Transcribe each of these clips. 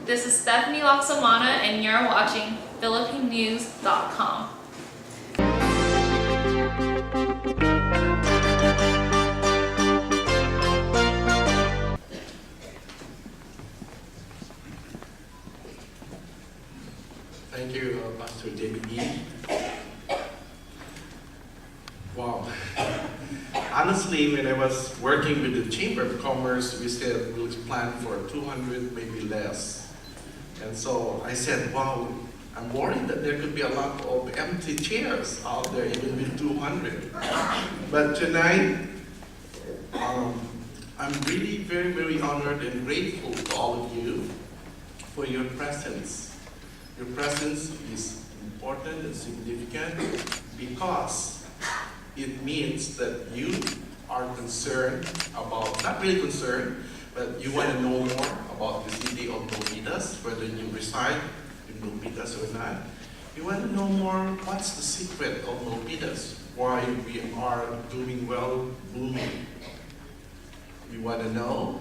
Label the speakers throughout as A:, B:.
A: This is Stephanie Loxamana, and you're watching PhilippineNews.com.
B: Thank you, Pastor JBE. Wow. Honestly, when I was working with the Chamber of Commerce, we said we'll plan for 200, maybe less. And so I said, wow, I'm worried that there could be a lot of empty chairs out there, even with 200. But tonight, I'm really very, very honored and grateful to all of you for your presence. Your presence is important and significant because it means that you are concerned about, not really concerned, but you want to know more about the city of Milpitas, whether you reside in Milpitas or not. You want to know more, what's the secret of Milpitas, why we are doing well, booming. You want to know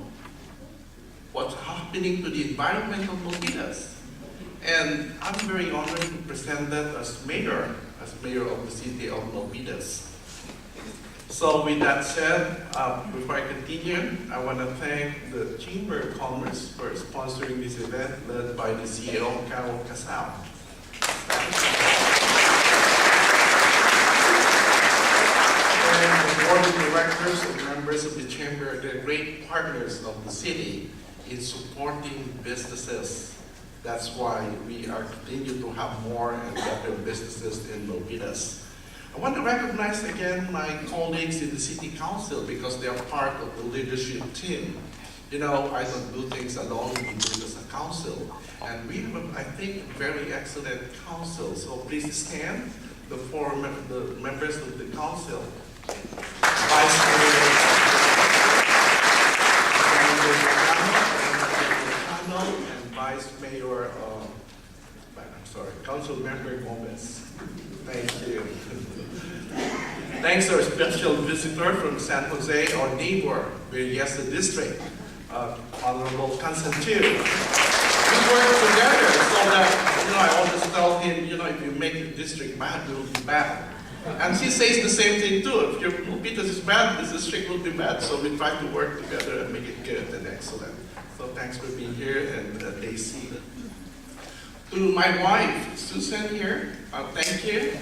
B: what's happening to the environment of Milpitas. And I'm very honored to present that as mayor of the city of Milpitas. So with that said, before I continue, I want to thank the Chamber of Commerce for sponsoring this event led by the CEO, Carol Casal. And the board of directors and members of the Chamber, they're great partners of the city in supporting businesses. That's why we are continue to have more and better businesses in Milpitas. I want to recognize again my colleagues in the City Council because they are part of the leadership team. You know, I don't do things alone, we do it as a council. And we have, I think, a very excellent council. So please stand, the members of the council. Vice Mayor and Vice Mayor, Council Member Gomez. Thank you. Thanks to our special visitor from San Jose, our neighbor, Milpitas District, Honorable Constantine. We work together so that, I always tell him, if you make the district bad, it will be bad. And he says the same thing too. If your Milpitas is bad, the district will be bad. So we try to work together and make it good and excellent. So thanks for being here, and Daisy. To my wife, Susan here, thank you.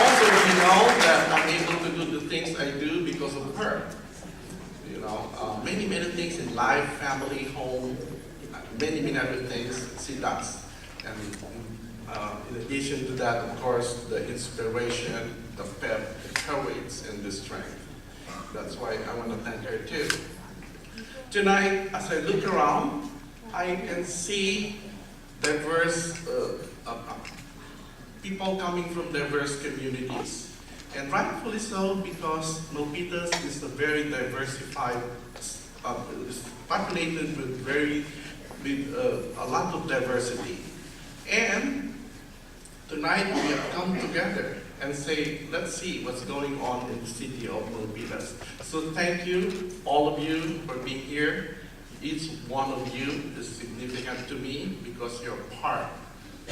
B: Also, you know that I'm able to do the things I do because of her. Many, many things in life, family, home, many other things she does. And in addition to that, of course, the inspiration, the pep, the courage, and the strength. That's why I want to thank her too. Tonight, as I look around, I can see diverse people coming from diverse communities. And rightfully so, because Milpitas is a very diversified, is populated with a lot of diversity. And tonight we have come together and say, let's see what's going on in the city of Milpitas. So thank you, all of you, for being here. Each one of you is significant to me because you're part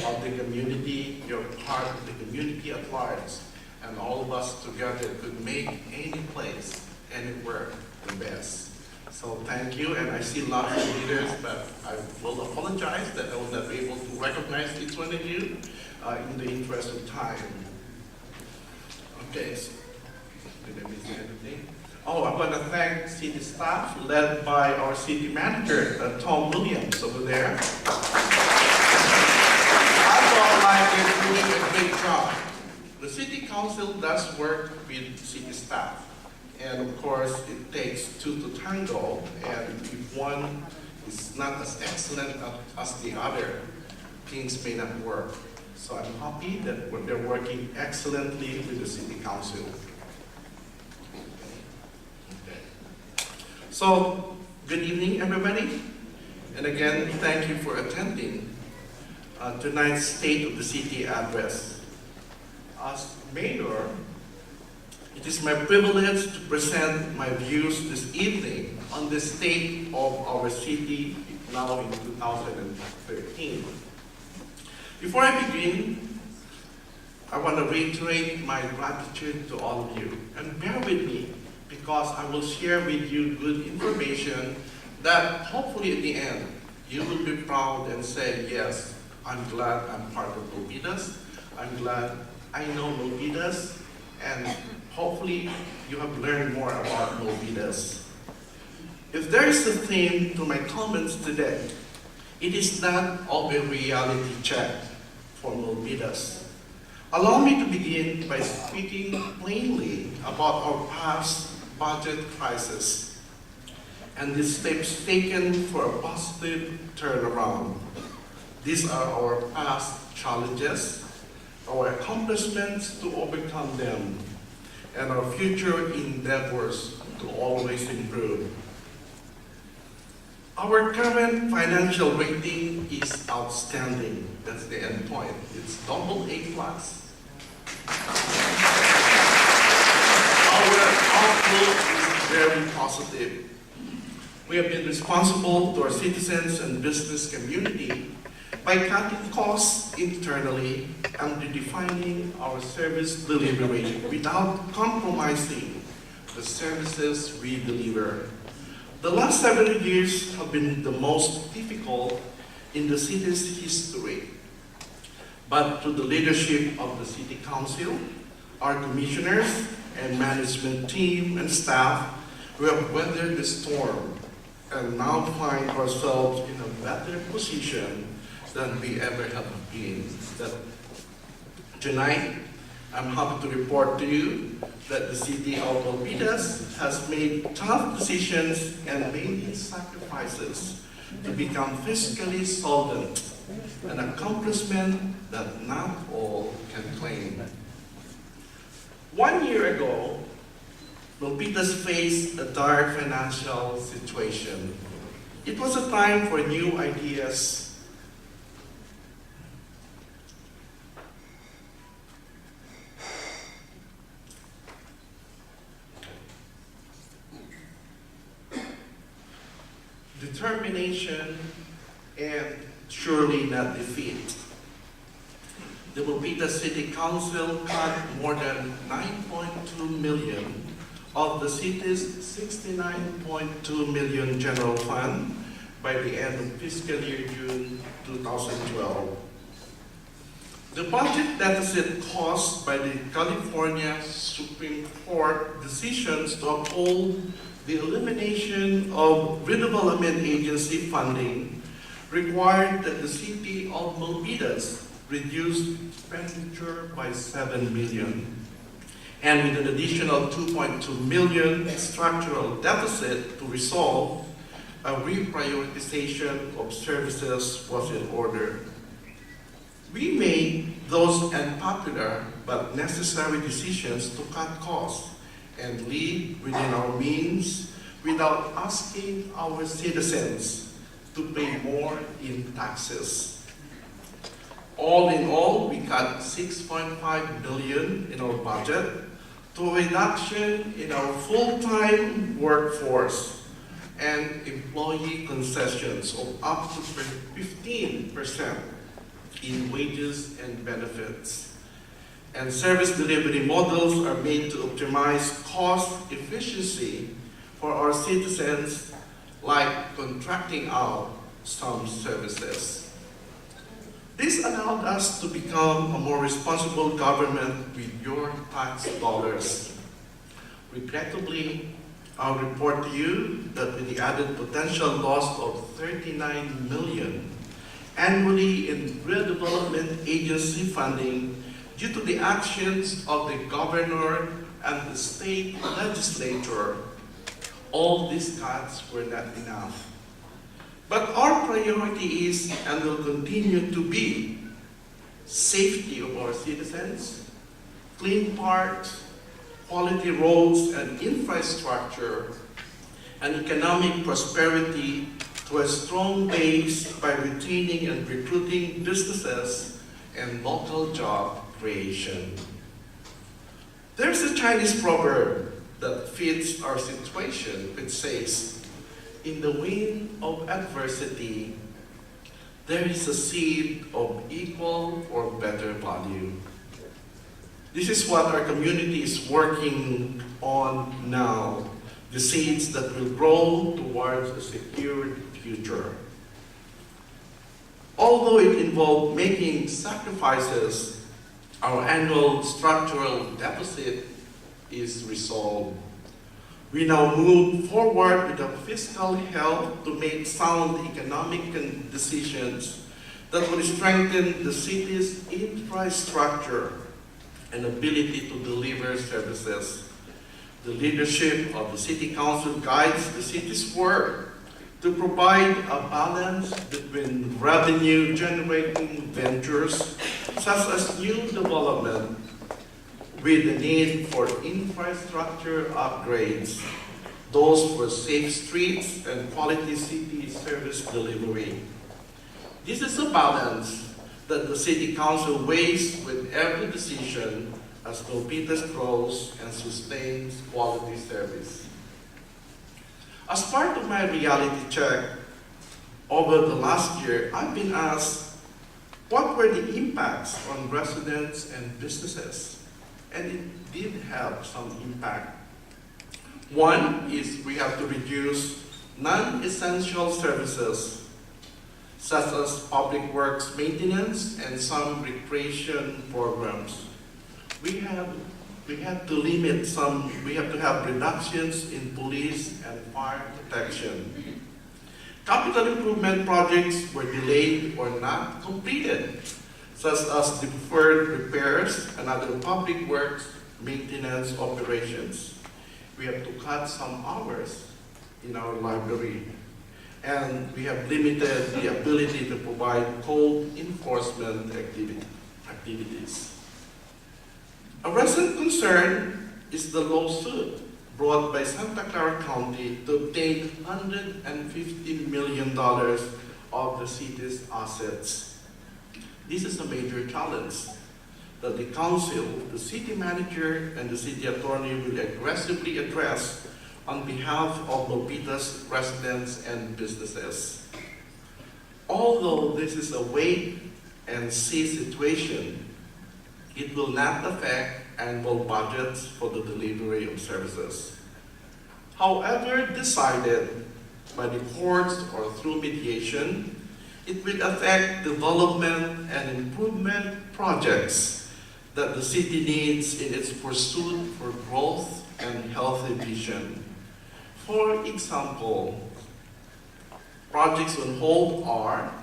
B: of the community, you're part of the community at large, and all of us together could make any place, anywhere, the best. So thank you, and I see lots of leaders, but I will apologize that I will not be able to recognize each one of you in the interest of time. Okay, so, did I miss anything? Oh, I want to thank city staff led by our city manager, Tom Williams over there. I felt like they're doing a great job. The city council does work with city staff. And of course, it takes two to tango. And if one is not as excellent as the other, things may not work. So I'm happy that they're working excellently with the city council. Okay. So, good evening, everybody. And again, thank you for attending tonight's State of the City address. As mayor, It is my privilege to present my views this evening on the state of our city now in 2013. Before I begin, I want to reiterate my gratitude to all of you. And bear with me, because I will share with you good information that hopefully at the end, you will be proud and say, yes, I'm glad I'm part of Milpitas. I'm glad I know Milpitas, and hopefully you have learned more about Milpitas. If there is a theme to my comments today, it is that of a reality check for Milpitas. Allow me to begin by speaking plainly about our past budget crisis and the steps taken for a positive turnaround. These are our past challenges, our accomplishments to overcome them, and our future endeavors to always improve. Our current financial rating is outstanding. That's the end point. It's AA+. Our outlook is very positive. We have been responsible to our citizens and business community by cutting costs internally and redefining our service delivery without compromising the services we deliver. The last several years have been the most difficult in the city's history. But through the leadership of the City Council, our commissioners and management team and staff, we have weathered the storm and now find ourselves in a better position than we ever have been. That tonight, I'm happy to report to you that the city of Milpitas has made tough decisions and made sacrifices to become fiscally solvent, an accomplishment that not all can claim. 1 year ago, Milpitas faced a dire financial situation. It was a time for new ideas, determination, and surely not defeat. The Milpitas City Council cut more than 9.2 million of the city's 69.2 million general fund by the end of fiscal year June 2012. The budget deficit caused by the California Supreme Court decisions to uphold the elimination of redevelopment agency funding required that the city of Milpitas reduce expenditure by 7 million. And with an additional 2.2 million structural deficit to resolve, a reprioritization of services was in order. We made those unpopular but necessary decisions to cut costs and live within our means without asking our citizens to pay more in taxes. All in all, we cut 6.5 billion in our budget to a reduction in our full-time workforce and employee concessions of up to 15% in wages and benefits. And service delivery models are made to optimize cost efficiency for our citizens, like contracting out some services. This allowed us to become a more responsible government with your tax dollars. Regrettably, I'll report to you that with the added potential loss of 39 million annually in redevelopment agency funding due to the actions of the governor and the state legislature, all these cuts were not enough. But our priority is and will continue to be safety of our citizens, clean parks, quality roads and infrastructure, and economic prosperity to a strong base by retaining and recruiting businesses and local job creation. There's a Chinese proverb that fits our situation, which says, in the wind of adversity, there is a seed of equal or better value. This is what our community is working on now, the seeds that will grow towards a secured future. Although it involved making sacrifices, our annual structural deficit is resolved. We now move forward with the fiscal health to make sound economic decisions that will strengthen the city's infrastructure and ability to deliver services. The leadership of the City Council guides the city's work to provide a balance between revenue-generating ventures, such as new development, with the need for infrastructure upgrades, those for safe streets and quality city service delivery. This is a balance that the City Council weighs with every decision as Milpitas grows and sustains quality service. As part of my reality check over the last year, I've been asked, what were the impacts on residents and businesses? And it did have some impact. One is we have to reduce non-essential services, such as public works maintenance and some recreation programs. We have to have reductions in police and fire protection. Capital improvement projects were delayed or not completed, such as deferred repairs and other public works maintenance operations. We have to cut some hours in our library, and we have limited the ability to provide code enforcement activities. A recent concern is the lawsuit brought by Santa Clara County to obtain $150 million of the city's assets. This is a major challenge that the council, the city manager, and the city attorney will aggressively address on behalf of Milpitas residents and businesses. Although this is a wait and see situation, it will not affect annual budgets for the delivery of services. However decided by the courts or through mediation, it will affect development and improvement projects that the city needs in its pursuit for growth and healthy vision. For example, projects on hold are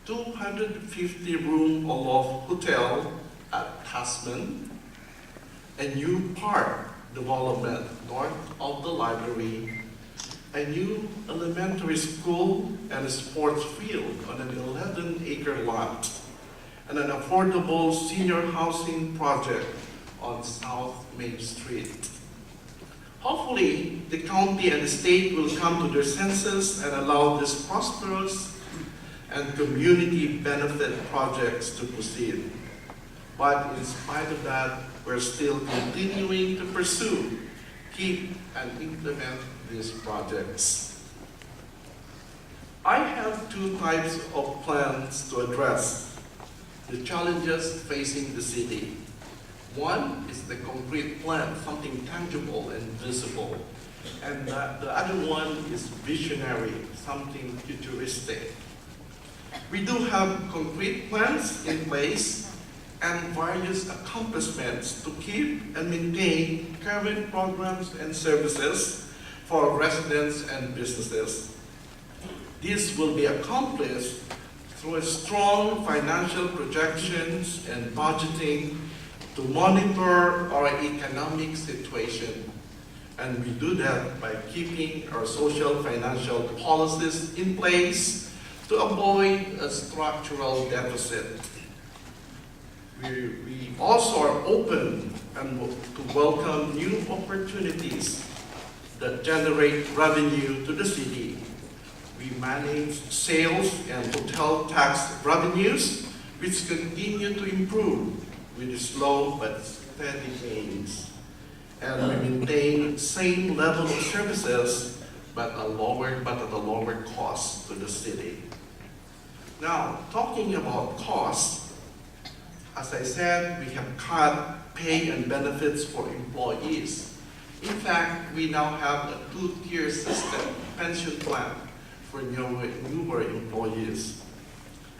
B: 250-room Olof Hotel at Tasman, a new park development north of the library, a new elementary school and a sports field on an 11-acre lot, and an affordable senior housing project on South Main Street. Hopefully, the county and the state will come to their senses and allow these prosperous and community benefit projects to proceed. But in spite of that, we're still continuing to pursue, keep, and implement these projects. I have two types of plans to address the challenges facing the city. One is the concrete plan, something tangible and visible. And the other one is visionary, something futuristic. We do have concrete plans in place and various accomplishments to keep and maintain current programs and services for residents and businesses. This will be accomplished through a strong financial projections and budgeting to monitor our economic situation. And we do that by keeping our social financial policies in place to avoid a structural deficit. We also are open and to welcome new opportunities that generate revenue to the city. We manage sales and hotel tax revenues, which continue to improve with slow but steady gains. and we maintain same level of services but at a lower cost to the city. Now, talking about cost, as I said, we have cut pay and benefits for employees. In fact, we now have a two-tier system pension plan for newer employees.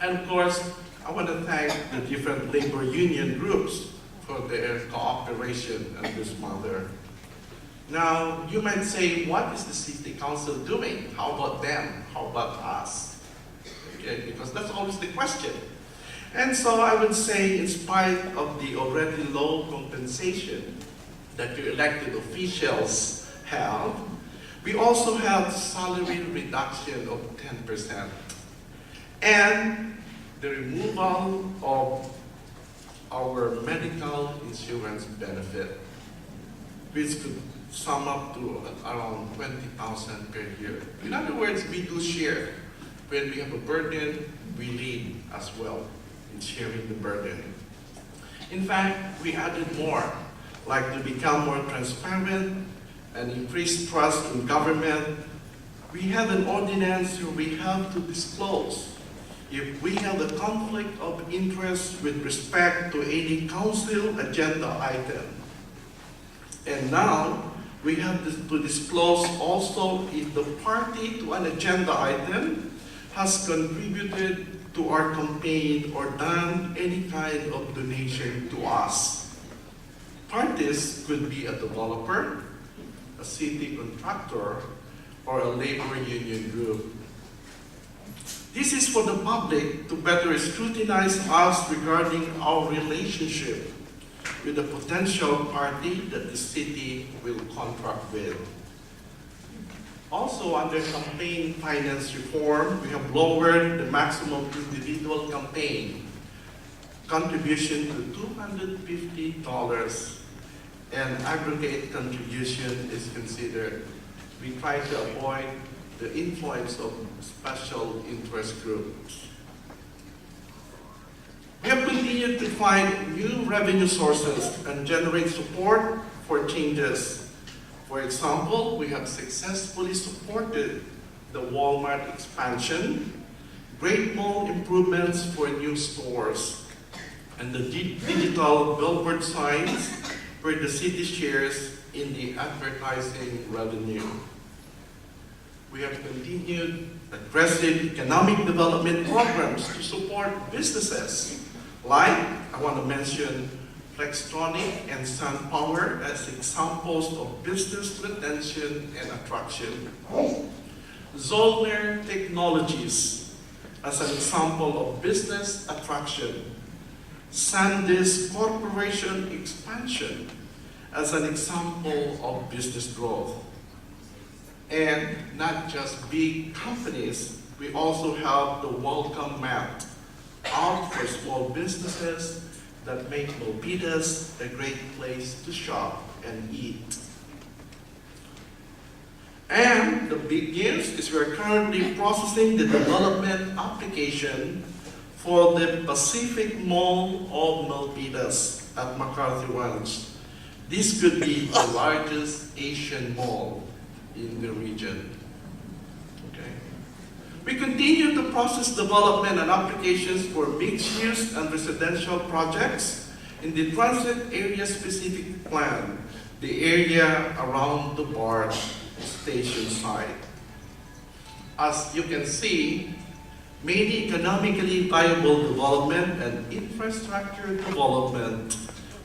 B: And of course, I want to thank the different labor union groups for their cooperation in this matter. Now, you might say, what is the city council doing? How about them? How about us? Okay, because that's always the question. And so I would say, in spite of the already low compensation that your elected officials have, we also have salary reduction of 10%. And the removal of our medical insurance benefit, which could sum up to around 20,000 per year. In other words, we do share. When we have a burden, we lead as well in sharing the burden. In fact, we added more, like to become more transparent and increase trust in government. We have an ordinance where we have to disclose if we have a conflict of interest with respect to any council agenda item. And now, we have to disclose also if the party to an agenda item has contributed to our campaign or done any kind of donation to us. Parties could be a developer, a city contractor, or a labor union group. This is for the public to better scrutinize us regarding our relationship with a potential party that the city will contract with. Also, under campaign finance reform, we have lowered the maximum individual campaign contribution to $250, and aggregate contribution is considered. We try to avoid the influence of special interest groups. We have continued to find new revenue sources and generate support for changes. For example, we have successfully supported the Walmart expansion, great mall improvements for new stores, and the digital billboard signs where the city shares in the advertising revenue. We have continued aggressive economic development programs to support businesses, like, I want to mention Flextronic and SunPower as examples of business retention and attraction. Zollner Technologies as an example of business attraction. SanDisk Corporation expansion as an example of business growth. And not just big companies, we also have the welcome mat out for small businesses that make Milpitas a great place to shop and eat. And the big news is we're currently processing the development application for the Pacific Mall of Milpitas at MacArthur Ranch. This could be the largest Asian mall in the region. Okay. We continue to process development and applications for mixed-use and residential projects in the transit area specific plan, the area around the BART station site. As you can see, many economically viable development and infrastructure development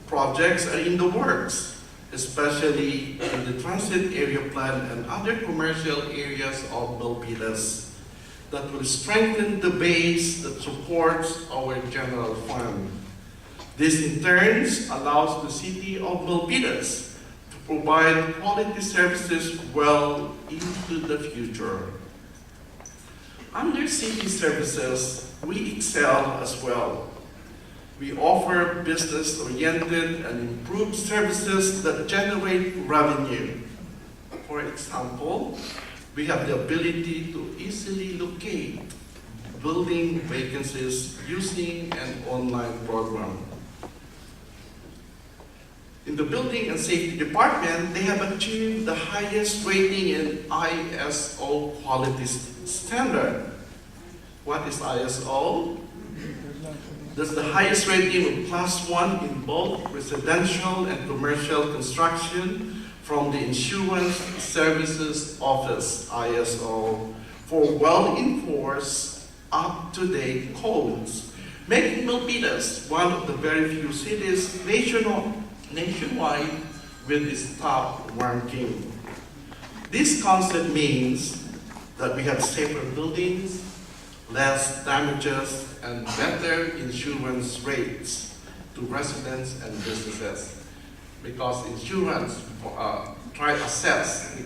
B: projects are in the works, especially in the transit area plan and other commercial areas of Milpitas that will strengthen the base that supports our general fund. This in turn allows the city of Milpitas to provide quality services well into the future. Under city services, we excel as well. We offer business-oriented and improved services that generate revenue. For example, we have the ability to easily locate building vacancies using an online program. In the Building and Safety Department, they have achieved the highest rating in ISO quality standard. What is ISO? That's the highest rating of Class 1 in both residential and commercial construction from the Insurance Services Office, ISO, for well-enforced, up-to-date codes, making Milpitas one of the very few cities nationwide with this top ranking. This concept means that we have safer buildings, less damages, and better insurance rates to residents and businesses. Because insurance try to assess the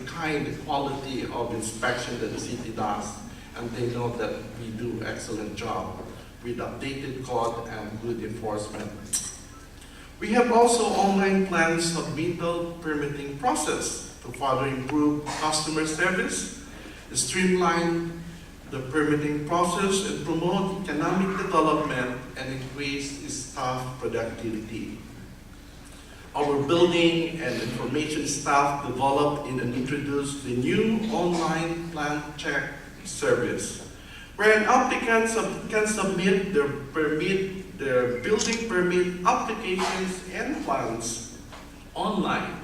B: quality of inspection that the city does, and they know that we do excellent job with updated code and good enforcement. We have also online plans submittal permitting process to further improve customer service, streamline the permitting process, and promote economic development and increase staff productivity. Our building and information staff developed and introduced the new online plan check service, where an applicant can submit their building permit applications and plans online,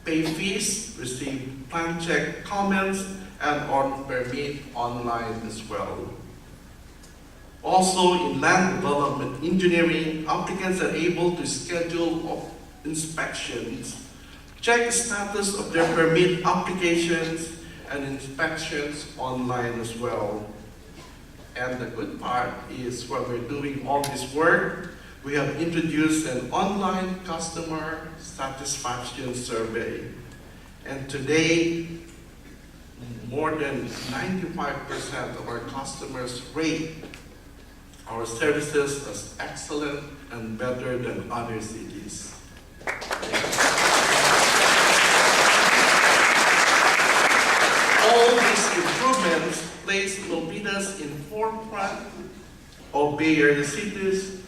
B: pay fees, receive plan check comments, and earn permit online as well. Also, in land development engineering, applicants are able to schedule inspections, check status of their permit applications, and inspections online as well. And the good part is when we're doing all this work, we have introduced an online customer satisfaction survey. And today, more than 95% of our customers rate our services as excellent and better than other cities. All these improvements place Milpitas in forefront of Bay Area cities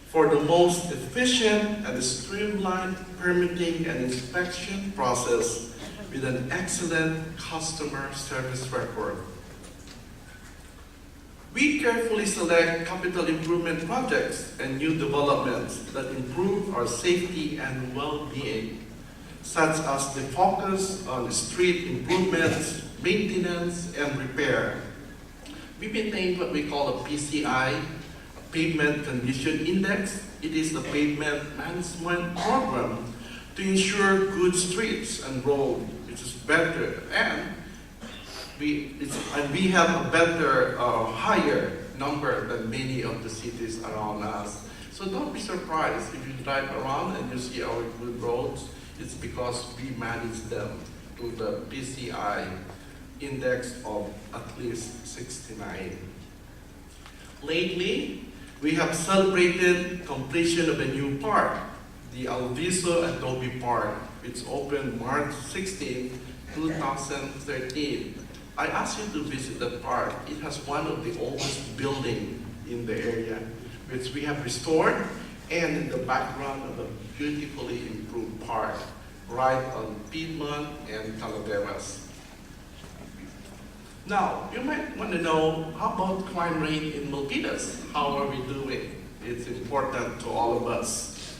B: for the most efficient and streamlined permitting and inspection process with an excellent customer service record. We carefully select capital improvement projects and new developments that improve our safety and well-being, such as the focus on street improvements, maintenance, and repair. We maintain what we call a PCI, a Pavement Condition Index. It is the pavement management program to ensure good streets and roads, which is better, and we have a better, higher number than many of the cities around us. So don't be surprised if you drive around and you see our good roads. It's because we manage them to the PCI index of at least 69. Lately, we have celebrated completion of a new park, the Alviso Adobe Park, which opened March 16, 2013. I asked you to visit the park. It has one of the oldest buildings in the area, which we have restored, and in the background of a beautifully improved park, right on Piedmont and Calaveras. Now, you might want to know, how about crime rate in Milpitas? How are we doing? It's important to all of us.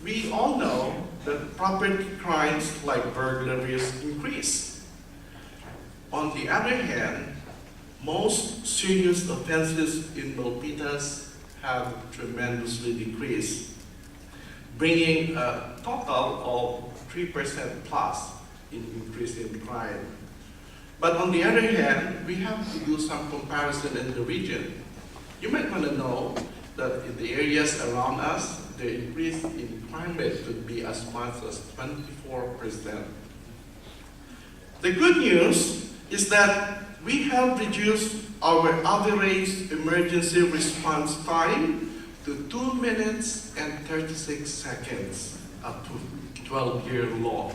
B: We all know that property crimes like burglaries increase. On the other hand, most serious offenses in Milpitas have tremendously decreased, bringing a total of 3% plus in increase in crime. But on the other hand, we have to do some comparison in the region. You might want to know that in the areas around us, the increase in crime rate could be as much as 24%. The good news is that we have reduced our average emergency response time to 2 minutes and 36 seconds, a 12-year law.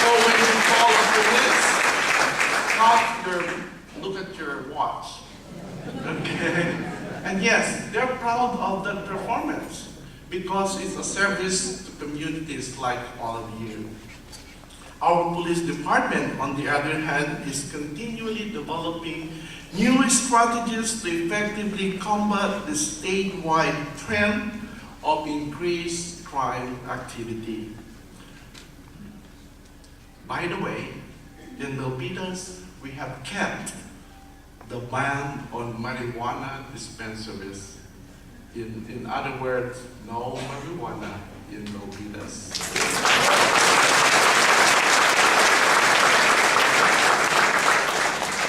B: So when you call a police, look at your watch. Okay? And yes, they're proud of that performance because it's a service to communities like all of you. Our police department, on the other hand, is continually developing new strategies to effectively combat the statewide trend of increased crime activity. By the way, in Milpitas, we have kept the ban on marijuana dispensaries. In other words, no marijuana in Milpitas.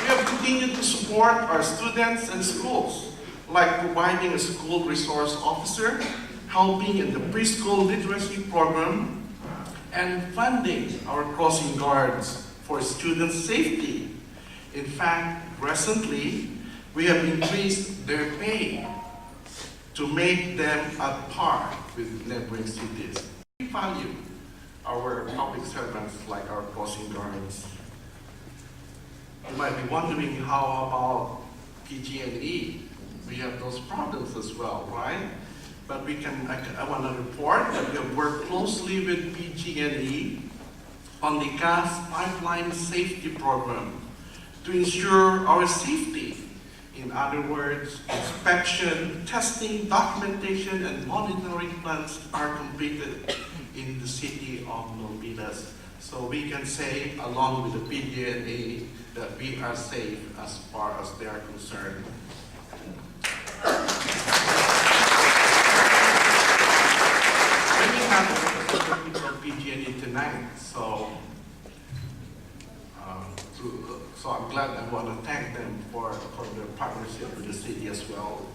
B: We have continued to support our students and schools, like providing a school resource officer, helping in the preschool literacy program, and funding our crossing guards for student safety. In fact, recently, we have increased their pay to make them at par with neighboring cities. We value our public servants like our crossing guards. You might be wondering, how about PG&E? We have those problems as well, right? But I want to report that we have worked closely with PG&E on the gas pipeline safety program to ensure our safety. In other words, inspection, testing, documentation, and monitoring plans are completed in the city of Milpitas. So we can say, along with the PG&E, that we are safe as far as they are concerned. We have the people of PG&E tonight, so I'm glad. I want to thank them for their partnership with the city as well.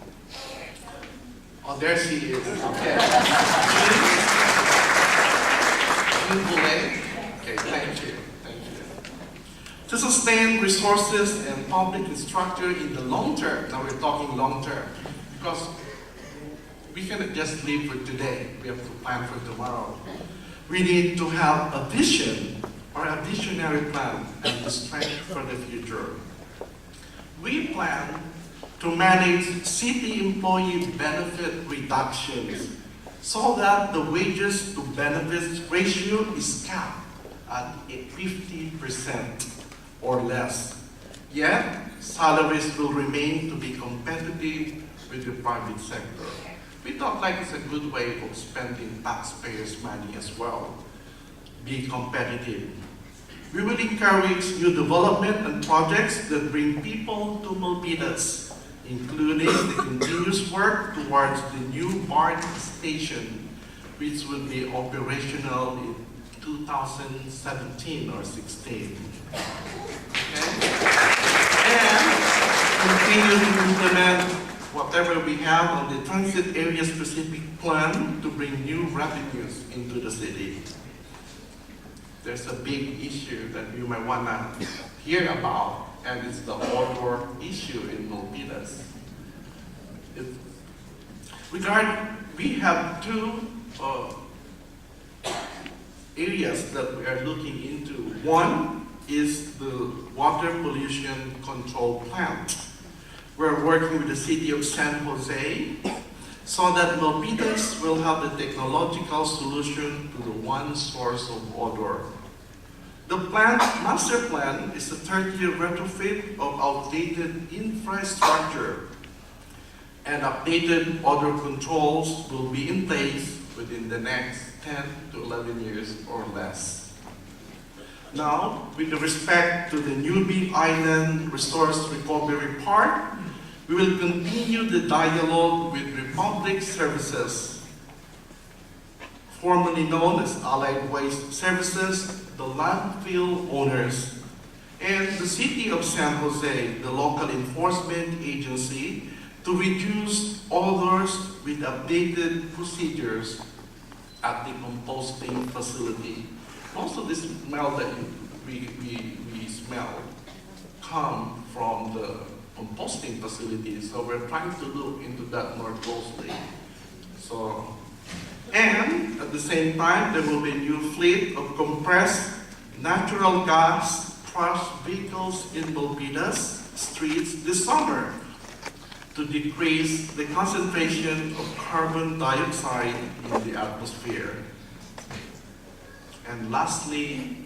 B: Oh, there she is. Okay. Okay, thank you. Thank you. To sustain resources and public infrastructure in the long term, now we're talking long term, because we cannot just live for today. We have to plan for tomorrow. We need to have a vision or a visionary plan and the strength for the future. We plan to manage city employee benefit reductions so that the wages to benefits ratio is capped at 50% or less. Yet, salaries will remain to be competitive with the private sector. We thought like it's a good way of spending taxpayers' money as well. Be competitive. We will encourage new development and projects that bring people to Milpitas, including the continuous work towards the new BART station, which will be operational in 2017 or 16. Okay? And continue to implement whatever we have on the transit area specific plan to bring new revenues into the city. There's a big issue that you might want to hear about, and it's the odor issue in Milpitas. We have two areas that we are looking into. One is the water pollution control plant. We're working with the city of San Jose so that Milpitas will have the technological solution to the one source of odor. The plant master plan is a 30-year retrofit of outdated infrastructure, and updated odor controls will be in place within the next 10 to 11 years or less. Now, with respect to the New Big Island Resource Recovery Park, we will continue the dialogue with Republic Services, formerly known as Allied Waste Services, the landfill owners, and the City of San Jose, the local enforcement agency, to reduce odors with updated procedures at the composting facility. Most of the smell that we smell come from the composting facility, so we're trying to look into that more closely. And at the same time, there will be a new fleet of compressed natural gas trash vehicles in Milpitas streets this summer to decrease the concentration of carbon dioxide in the atmosphere. And lastly,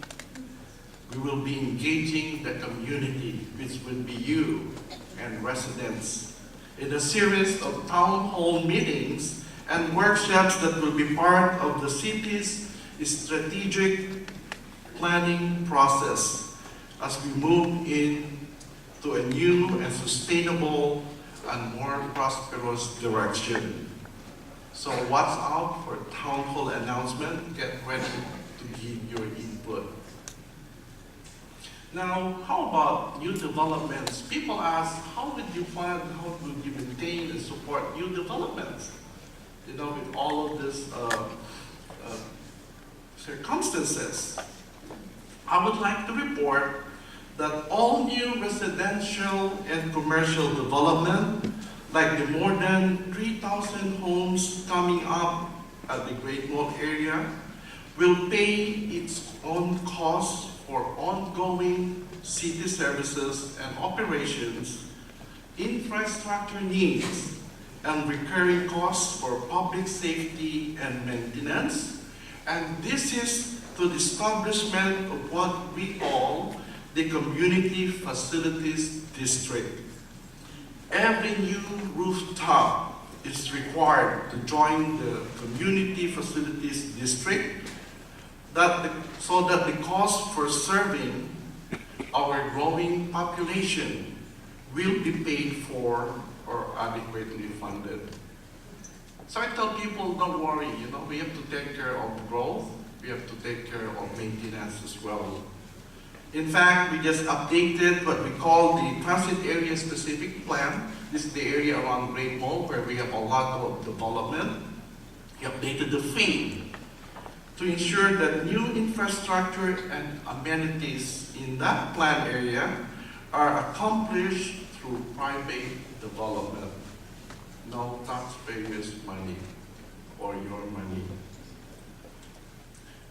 B: we will be engaging the community, which will be you and residents, in a series of town hall meetings and workshops that will be part of the city's strategic planning process as we move into a new and sustainable and more prosperous direction. So watch out for town hall announcement. Get ready to give your input. Now, how about new developments? People ask, how would you fund, how would you maintain and support new developments? You know, with all of these circumstances. I would like to report that all new residential and commercial development, like the more than 3,000 homes coming up at the Great Mall area, will pay its own costs for ongoing city services and operations, infrastructure needs, and recurring costs for public safety and maintenance. And this is to the establishment of what we call the Community Facilities District. Every new rooftop is required to join the Community Facilities District so that the cost for serving our growing population will be paid for or adequately funded. So I tell people, don't worry, you know, we have to take care of growth, we have to take care of maintenance as well. In fact, we just updated what we call the transit area specific plan. This is the area around Great Mall where we have a lot of development. We updated the FAME to ensure that new infrastructure and amenities in that plan area are accomplished through private development. No taxpayers' money or your money.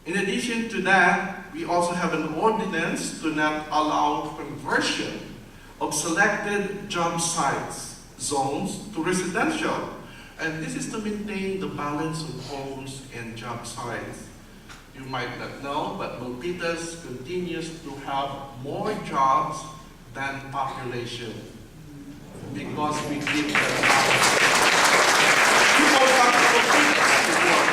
B: In addition to that, we also have an ordinance to not allow conversion of selected job sites, zones to residential. And this is to maintain the balance of homes and job sites. You might not know, but Milpitas continues to have more jobs than population because we give them people come to Milpitas to work.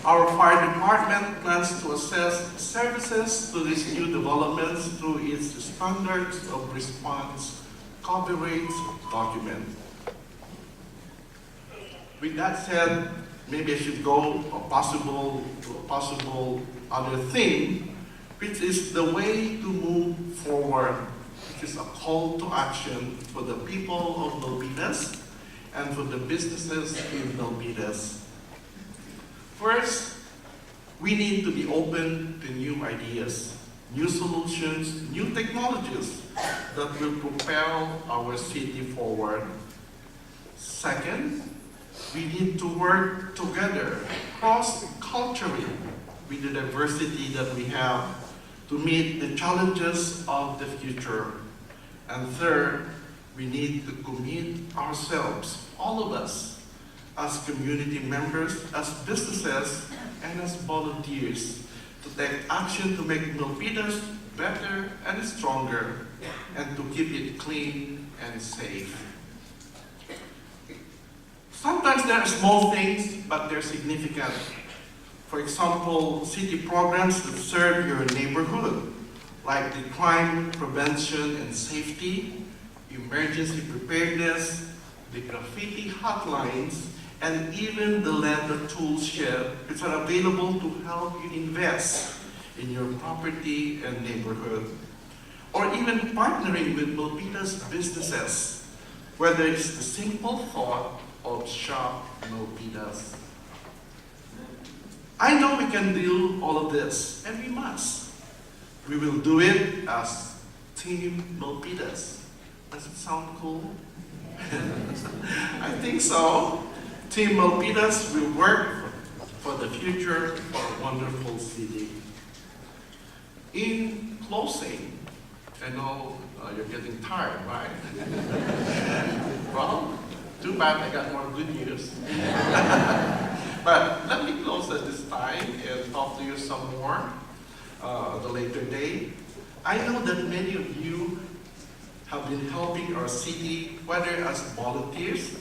B: Our fire department plans to assess services to these new developments through its standards of response coverage document. With that said, maybe I should go to a possible other thing, which is the way to move forward, which is a call to action for the people of Milpitas and for the businesses in Milpitas. First, we need to be open to new ideas, new solutions, new technologies that will propel our city forward. Second, we need to work together cross-culturally with the diversity that we have to meet the challenges of the future. And third, we need to commit ourselves, all of us, as community members, as businesses, and as volunteers, to take action to make Milpitas better and stronger, and to keep it clean and safe. Sometimes there are small things, but they're significant. For example, city programs that serve your neighborhood, like the crime prevention and safety, emergency preparedness, the graffiti hotlines, and even the leather tool shed, which are available to help you invest in your property and neighborhood. Or even partnering with Milpitas businesses, whether it's the simple thought of Shop Milpitas. I know we can do all of this, and we must. We will do it as Team Milpitas. Does it sound cool? I think so. Team Milpitas will work for the future of a wonderful city. In closing, I know you're getting tired, right? Well, too bad I got more good news. But let me close at this time and talk to you some more at a later date. I know that many of you have been helping our city, whether as volunteers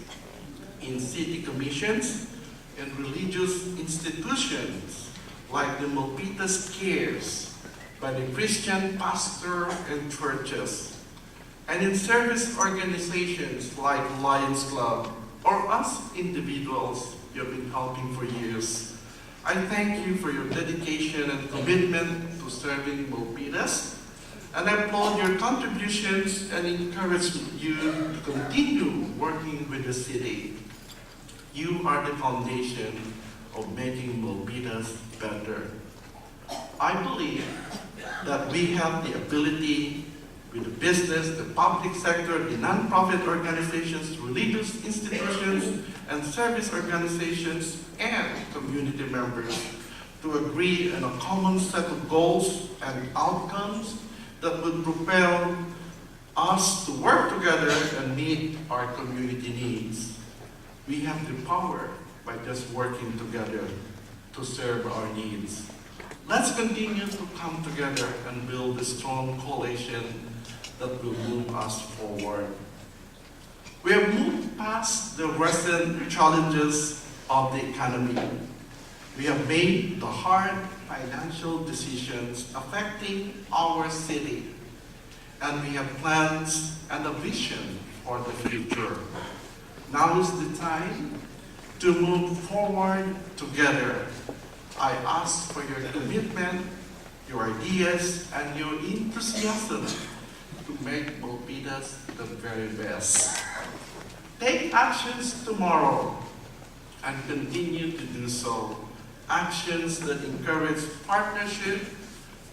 B: in city commissions and religious institutions like the Milpitas Cares by the Christian pastor and churches, and in service organizations like Lions Club or us individuals you have been helping for years. I thank you for your dedication and commitment to serving Milpitas, and I applaud your contributions and encourage you to continue working with the city. You are the foundation of making Milpitas better. I believe that we have the ability with the business, the public sector, the non-profit organizations, religious institutions, and service organizations, and community members to agree on a common set of goals and outcomes that would propel us to work together and meet our community needs. We have the power by just working together to serve our needs. Let's continue to come together and build a strong coalition that will move us forward. We have moved past the recent challenges of the economy. We have made the hard financial decisions affecting our city, and we have plans and a vision for the future. Now is the time to move forward together. I ask for your commitment, your ideas, and your enthusiasm to make Milpitas the very best. Take actions tomorrow and continue to do so. Actions that encourage partnership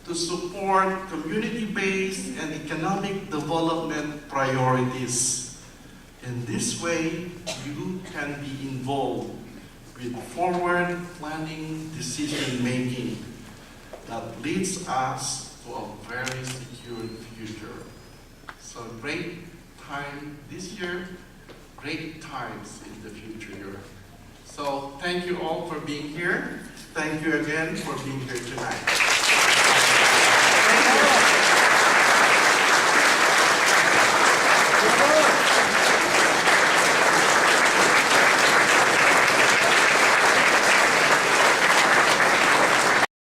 B: to support community-based and economic development priorities. In this way, you can be involved with forward planning decision-making that leads us to a very secure future. So great time this year, great times in the future. So thank you all for being here. Thank you again for being here tonight.